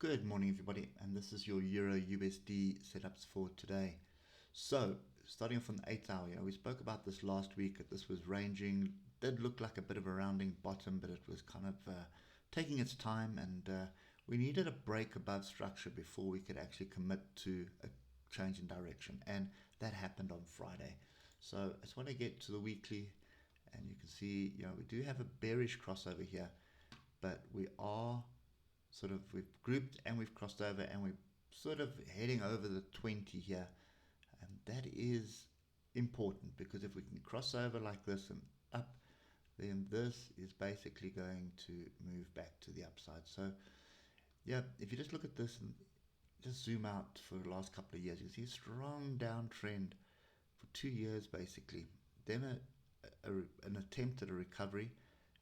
Good morning, everybody, and this is your Euro USD setups for today. So, starting from the 8th hour, we spoke about this last week. That this was ranging, did look like a bit of a rounding bottom, but it was kind of taking its time, and we needed a break above structure before we could actually commit to a change in direction, and that happened on Friday. So, I just want to get to the weekly, and you can see, we do have a bearish crossover here, but we've grouped and we've crossed over, and we're sort of heading over the 20 here, and that is important because if we can cross over like this and up, then this is basically going to move back to the upside. So yeah, if you just look at this and just zoom out for the last couple of years, you can see a strong downtrend for 2 years basically, then an attempt at a recovery,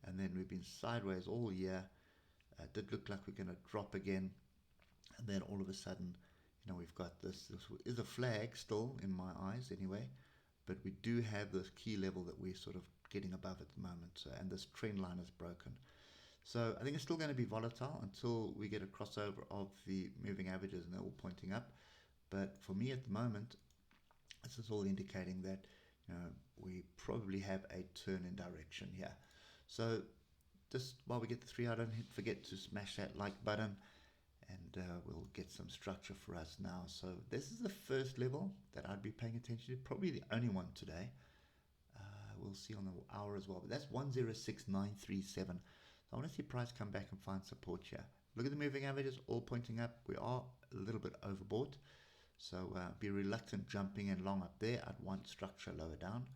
and then we've been sideways all year. It did look like we're going to drop again, and then all of a sudden, we've got this. This is a flag still in my eyes, anyway, but we do have this key level that we're sort of getting above at the moment. So, and this trend line is broken. So I think it's still going to be volatile until we get a crossover of the moving averages and they're all pointing up. But for me at the moment, this is all indicating that we probably have a turn in direction here. So just while we get the 3 out, don't forget to smash that like button, and we'll get some structure for us now. So this is the first level that I'd be paying attention to, probably the only one today. We'll see on the hour as well, but that's 106937. So I want to see price come back and find support here. Look at the moving averages, all pointing up. We are a little bit overbought, so be reluctant jumping in long up there. I'd want structure lower down,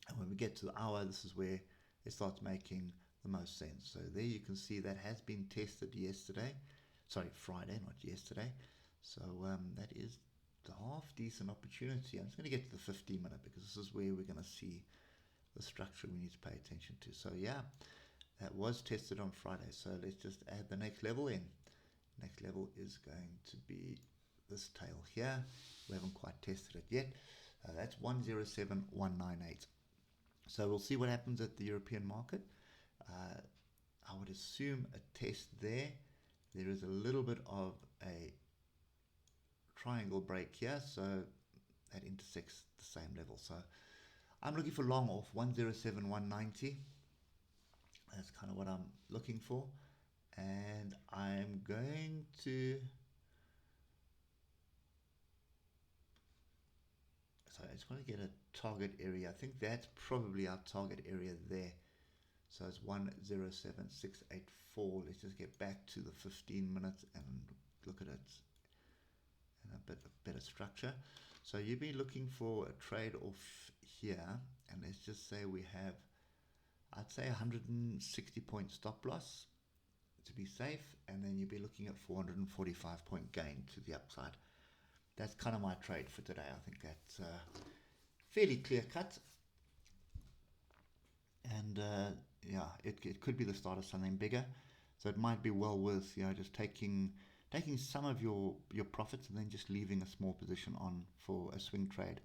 and when we get to the hour, this is where it starts making the most sense. So there you can see that has been tested Friday, not yesterday. So that is the half decent opportunity. I'm just going to get to the 15-minute because this is where we're going to see the structure we need to pay attention to. So yeah, that was tested on Friday. So let's just add the next level in. Next level is going to be this tail here. We haven't quite tested it yet. That's 107198. So we'll see what happens at the European market. I would assume a test there. There is a little bit of a triangle break here, so that intersects the same level. So I'm looking for long off 107190. That's kind of what I'm looking for, and I'm going to. So I just want to get a target area. I think that's probably our target area there. So it's 107684. Let's just get back to the 15 minutes and look at it in a bit better structure. So you'd be looking for a trade off here, and let's just say we have, I'd say 160 point stop loss to be safe, and then you'd be looking at 445 point gain to the upside. That's kind of my trade for today. I think that's fairly clear cut, and yeah, it could be the start of something bigger. So it might be well worth just taking some of your profits and then just leaving a small position on for a swing trade,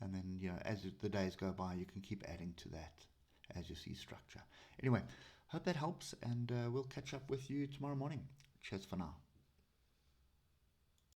and then as the days go by, you can keep adding to that as you see structure. Anyway, hope that helps, and we'll catch up with you tomorrow morning. Cheers for now.